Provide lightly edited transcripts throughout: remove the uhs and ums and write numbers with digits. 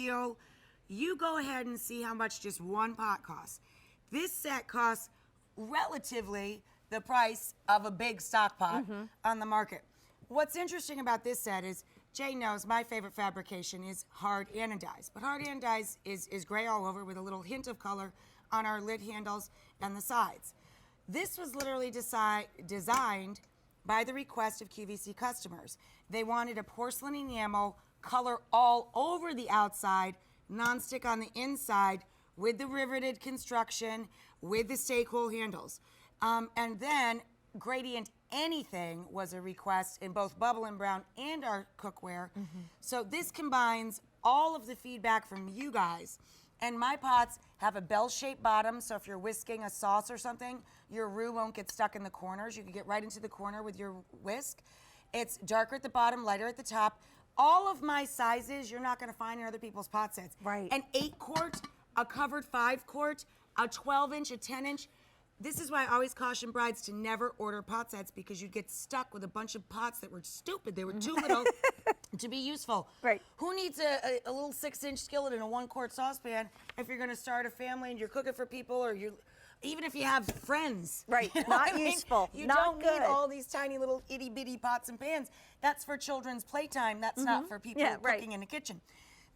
deal. You go ahead and see how much just one pot costs. This set costs relatively the price of a big stock pot on the market. What's interesting about this set is, Jay knows my favorite fabrication is hard anodized. But hard anodized is gray all over with a little hint of color on our lid handles and the sides. This was literally designed by the request of QVC customers. They wanted a porcelain enamel color all over the outside, nonstick on the inside, with the riveted construction, with the stake hole handles. And then gradient anything was a request in both Bubble and Brown and our cookware. So this combines all of the feedback from you guys. And my pots have a bell-shaped bottom, so if you're whisking a sauce or something, your roux won't get stuck in the corners. You can get right into the corner with your whisk. It's darker at the bottom, lighter at the top. All of my sizes you're not gonna find in other people's pot sets. Right. An 8-quart, a covered 5-quart, a 12-inch, a 10-inch. This is why I always caution brides to never order pot sets, because you'd get stuck with a bunch of pots that were stupid. They were too little to be useful. Right. Who needs a little 6-inch skillet and a 1-quart saucepan if you're gonna start a family and you're cooking for people, or even if you have friends? Right, You know not what I mean? useful, You not don't good. need all these tiny little itty bitty pots and pans. That's for children's playtime. That's not for people cooking in the kitchen.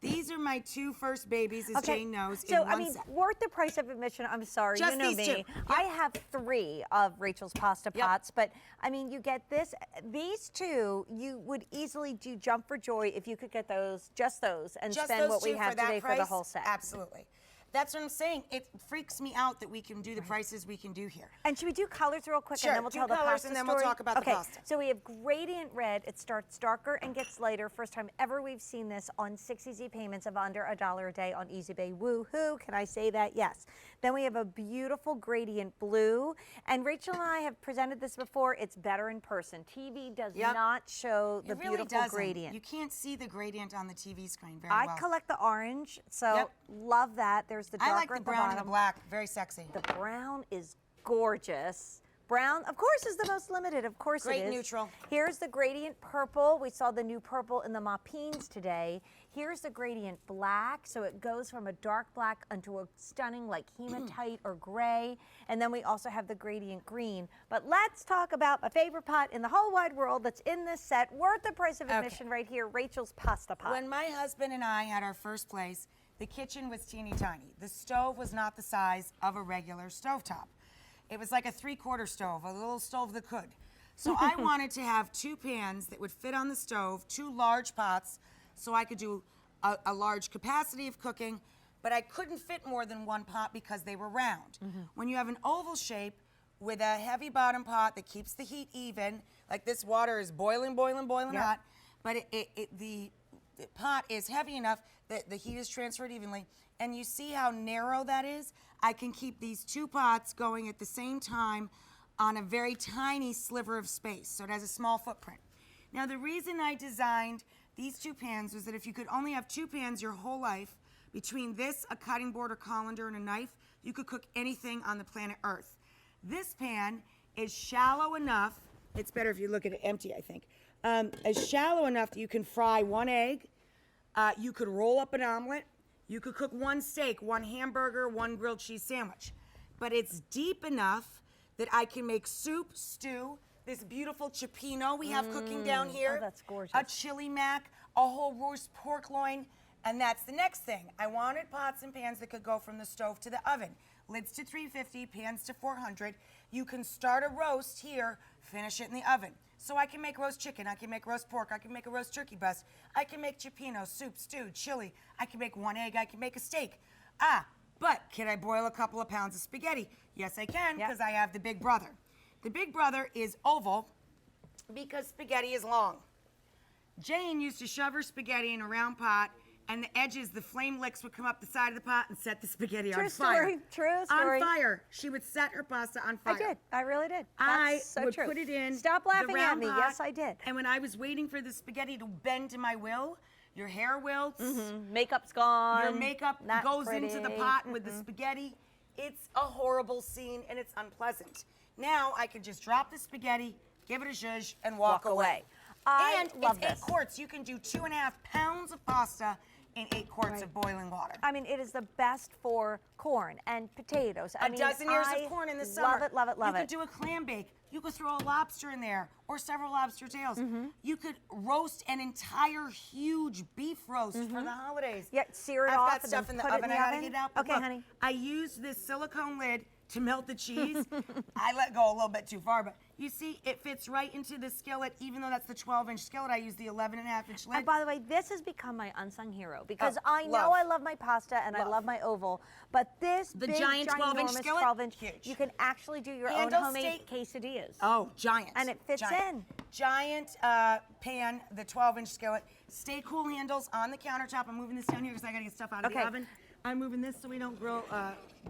These are my 2 first babies, as Jane knows, so, in one set. worth the price of admission. I'm sorry, Just you know these me. 2. I have 3 of Rachel's pasta pots, but I mean, you get this. These 2, you would easily do jump for joy if you could get those, just those, and Just spend those what we 2 have for that today price? for the whole set. Absolutely. That's what I'm saying. It freaks me out that we can do the prices we can do here. And should we do colors real quick, Sure, and then we'll do tell the colors pasta and then story? we'll talk about the pasta. So we have gradient red. It starts darker and gets lighter. First time ever we've seen this on 6 easy payments of under $1 a day on EasyBay. Woohoo! Can I say that? Yes. Then we have a beautiful gradient blue. And Rachel and I have presented this before. It's better in person. TV does not show the beautiful gradient. You can't see the gradient on the TV screen very well. I collect the orange, so love that. There's the darker I like the at the brown bottom. and the black. Very sexy. The brown is gorgeous. Brown, of course, is the most limited. Of course it is. Great neutral. Here's the gradient purple. We saw the new purple in the Mapines today. Here's the gradient black. So it goes from a dark black into a stunning like hematite or gray. And then we also have the gradient green. But let's talk about my favorite pot in the whole wide world that's in this set. Worth the price of admission right here, Rachel's pasta pot. When my husband and I had our first place, the kitchen was teeny tiny. The stove was not the size of a regular stovetop. It was like a 3-quarter stove, a little stove that could. So I wanted to have 2 pans that would fit on the stove, 2 large pots, so I could do a large capacity of cooking, but I couldn't fit more than 1 pot because they were round. When you have an oval shape with a heavy bottom pot that keeps the heat even, like this water is boiling, boiling, boiling hot, but the pot is heavy enough that the heat is transferred evenly, and you see how narrow that is? I can keep these 2 pots going at the same time on a very tiny sliver of space, so it has a small footprint. Now, the reason I designed these 2 pans was that if you could only have 2 pans your whole life, between this, a cutting board or colander, and a knife, you could cook anything on the planet Earth. This pan is shallow enough, it's better if you look at it empty, I think, is shallow enough that you can fry 1 egg, you could roll up an omelet, you could cook 1 steak, 1 hamburger, 1 grilled cheese sandwich. But it's deep enough that I can make soup, stew, this beautiful cioppino we have cooking down here. Oh, that's gorgeous. A chili mac, a whole roast pork loin. And that's the next thing. I wanted pots and pans that could go from the stove to the oven. Lids to 350, pans to 400. You can start a roast here, finish it in the oven. So I can make roast chicken, I can make roast pork, I can make a roast turkey breast, I can make cioppino, soup, stew, chili, I can make 1 egg, I can make a steak. But can I boil a couple of pounds of spaghetti? Yes, I can, because I have the Big Brother. The Big Brother is oval because spaghetti is long. Jane used to shove her spaghetti in a round pot, and the edges, the flame licks would come up the side of the pot and set the spaghetti on fire. True story. On fire. She would set her pasta on fire. I did. I really did. I That's so would true. put it in Stop laughing the at round me. pot, Yes, I did. And when I was waiting for the spaghetti to bend to my will, your hair wilts. Makeup's gone. Your makeup Not goes pretty. into the pot with the spaghetti. It's a horrible scene, and it's unpleasant. Now I can just drop the spaghetti, give it a zhuzh, and walk away. I And love it's 8 this. quarts. You can do 2.5 pounds of pasta in 8 quarts of boiling water. I mean, it is the best for corn and potatoes. I A mean, dozen ears I of corn in the summer. Love it, love it, love you it. could do a clam bake. You could throw a lobster in there or several lobster tails. You could roast an entire huge beef roast for the holidays. Yeah, sear it I've off got and stuff then in the put it in oven. the I gotta oven? get it out. But Okay, look, honey. I use this silicone lid to melt the cheese. I let go a little bit too far, but you see, it fits right into the skillet. Even though that's the 12-inch skillet, I use the 11.5-inch lid. And by the way, this has become my unsung hero because Oh, I know I love my pasta and I love my oval, but this The big, giant 12-inch ginormous skillet? 12-inch, Huge. you can actually do your Handle own homemade steak. quesadillas. Oh, giant. And it fits giant. in. Giant pan, the 12-inch skillet. Stay cool handles on the countertop. I'm moving this down here because I got to get stuff out of the Okay. oven. I'm moving this so we don't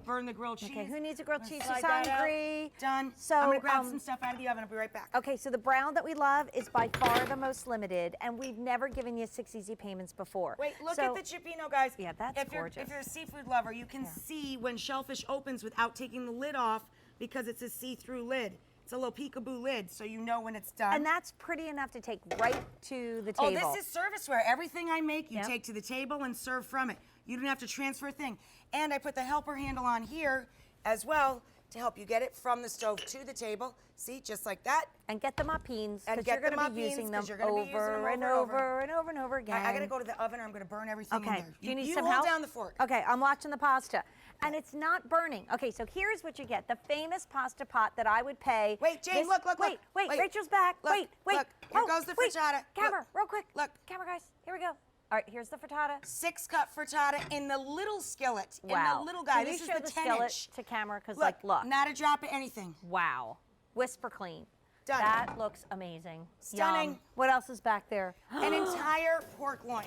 burn the grilled cheese. Okay, who needs a grilled I'm cheese? gonna Who's slide that out. hungry? Done. So, I'm going to grab some stuff out of the oven. I'll be right back. Okay, so the brown that we love is by far the most limited, and we've never given you 6 easy payments before. Wait, look So- at the cipino, guys. Yeah, that's if gorgeous. If you're a seafood lover, you can see when shellfish opens without taking the lid off because it's a see-through lid. It's a little peekaboo lid, so you know when it's done. And that's pretty enough to take right to the Oh, table. this is serviceware. Everything I make, you Yep. take to the table and serve from it. You don't have to transfer a thing. And I put the helper handle on here as well to help you get it from the stove to the table. See, just like that. And get the mapines, And because get you're the going to be mapines, using them 'cause you're gonna be using them over and over and over. over and over and over again. I gotta go to the oven or I'm gonna burn everything in Okay, there. do you need you some hold help? down the fork. Okay, I'm watching the pasta. And it's not burning. Okay, so here's what you get. The famous pasta pot that I would pay. Wait, Jane, look. Wait, Rachel's back. Look, wait. look, here goes the wait. frittata. Camera, Look, real quick. look. Camera, guys. Here we go. All right, here's the frittata. 6-cup frittata in the little skillet. Wow. In the little guy. Can This you is show the the 10-inch. skillet to camera? Because, Look, look. not a drop of anything. Wow. Whisper clean. Done. That looks amazing. Stunning. Yum. What else is back there? An entire pork loin.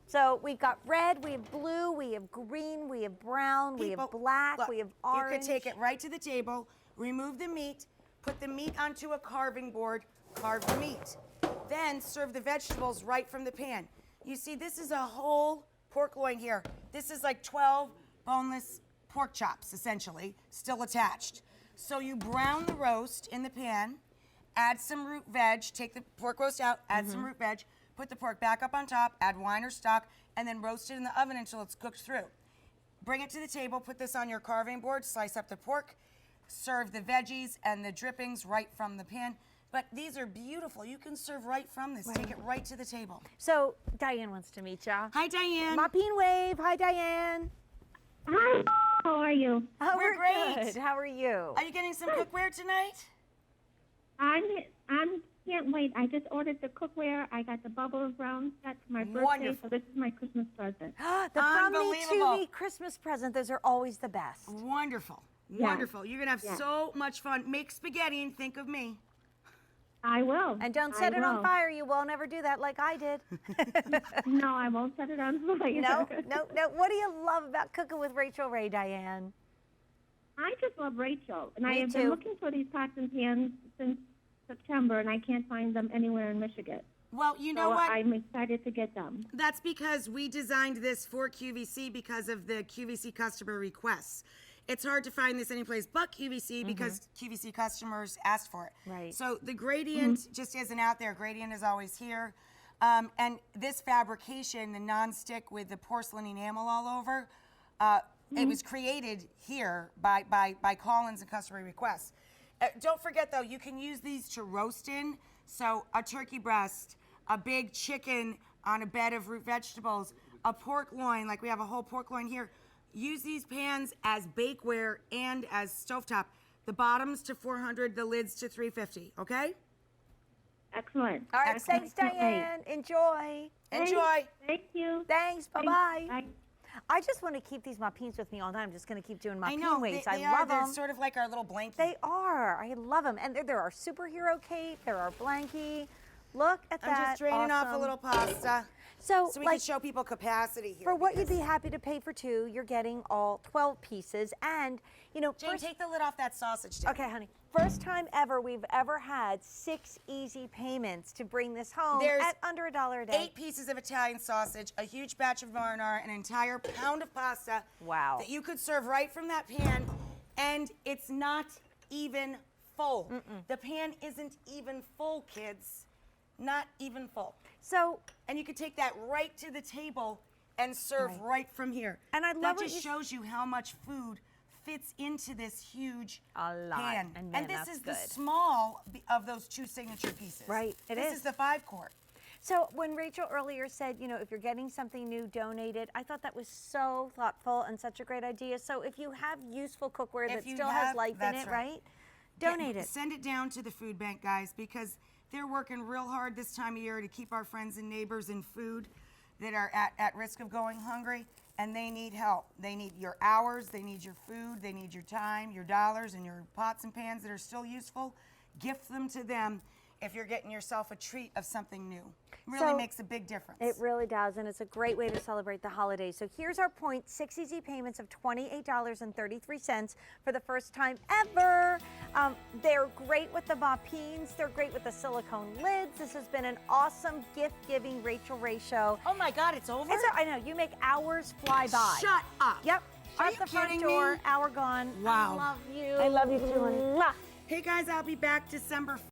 So we've got red, we have blue, we have green, we have brown, we have People, black, look, we have orange. You could take it right to the table, remove the meat, put the meat onto a carving board, carve the meat. Then serve the vegetables right from the pan. You see, this is a whole pork loin here. This is like 12 boneless pork chops, essentially, still attached. So you brown the roast in the pan, add some root veg, take the pork roast out, add some root veg, put the pork back up on top, add wine or stock, and then roast it in the oven until it's cooked through. Bring it to the table, put this on your carving board, slice up the pork, serve the veggies and the drippings right from the pan. But these are beautiful. You can serve right from this. Take it right to the table. So Diane wants to meet ya. Hi, Diane. Mapine wave. Hi, Diane. Hi, how are you? Oh, We're great. good. How are you? Are you getting some cookware tonight? I'm can't wait. I just ordered the cookware. I got the bubble brown set for my birthday, Wonderful. so this is my Christmas present. The From Me to Unbelievable. Me Christmas present. Those are always the best. Wonderful. Wonderful. You're going to have so much fun. Make spaghetti and think of me. I will. And don't set it on will. fire. You won't ever do that like I did. No, I won't set it on fire. No. What do you love about cooking with Rachael Ray, Diane? I just love Rachel, and I Me have too. been looking for these pots and pans since September, and I can't find them anywhere in Michigan. Well, you know So what? I'm excited to get them. That's because we designed this for QVC because of the QVC customer requests. It's hard to find this anyplace but QVC because QVC customers asked for it. Right. So the gradient just isn't out there. Gradient is always here. And this fabrication, the non-stick with the porcelain enamel all over, it was created here by call-ins and customer requests. Don't forget, though, you can use these to roast in. So a turkey breast, a big chicken on a bed of root vegetables, a pork loin, like we have a whole pork loin here. Use these pans as bakeware and as stovetop. The bottoms to 400, the lids to 350, okay? Excellent. All right, Excellent. thanks, Can't wait. Diane. Enjoy. Enjoy. Thank you. Thanks. Bye-bye. Bye. I just want to keep these mapines with me all night. I'm just going to keep doing I mapine know, waves. they I are. love They're them. sort of like our little blankie. They are. I love them. And there are superhero Kate. There are blankie. Look at I'm that. just draining off a Awesome. little pasta So, so we like, can show people capacity here. for what you'd because- be happy to pay for 2, you're getting all 12 pieces. And, you know, Jane, first- take the lid off that sausage. Dip. okay, honey. First time ever we've ever had 6 easy payments to bring this home There's at under $1 a day. 8 pieces of Italian sausage, a huge batch of marinara, an entire pound of pasta. Wow. That you could serve right from that pan, and it's not even full. The pan isn't even full, kids. Not even full. So, And you could take that right to the table and serve right from here. And I love that what just you- shows you how much food fits into this huge A lot. pan. And man, this that's is good. the small of those 2 signature pieces. Right, it this is. is the 5-quart. So when Rachel earlier said, you know, if you're getting something new, donate it, I thought that was so thoughtful and such a great idea. So if you have useful cookware that you still has have- life in that's it, right. right? Donate it. Send it down to the food bank, guys, because they're working real hard this time of year to keep our friends and neighbors in food that are at risk of going hungry, and they need help. They need your hours, they need your food, they need your time, your dollars, and your pots and pans that are still useful. Gift them to them if you're getting yourself a treat of something new. Really So, makes a big difference. It really does, and it's a great way to celebrate the holidays. So here's our point, 6 easy payments of $28.33 for the first time ever. They're great with the Mapines. They're great with the silicone lids. This has been an awesome gift-giving Rachael Ray show. Oh my God, it's over? I know, you make hours fly by. Shut up. Yep. Are Out you the front kidding door, me? hour gone. Wow. I love you. I love you too, honey. Mwah. Hey guys, I'll be back December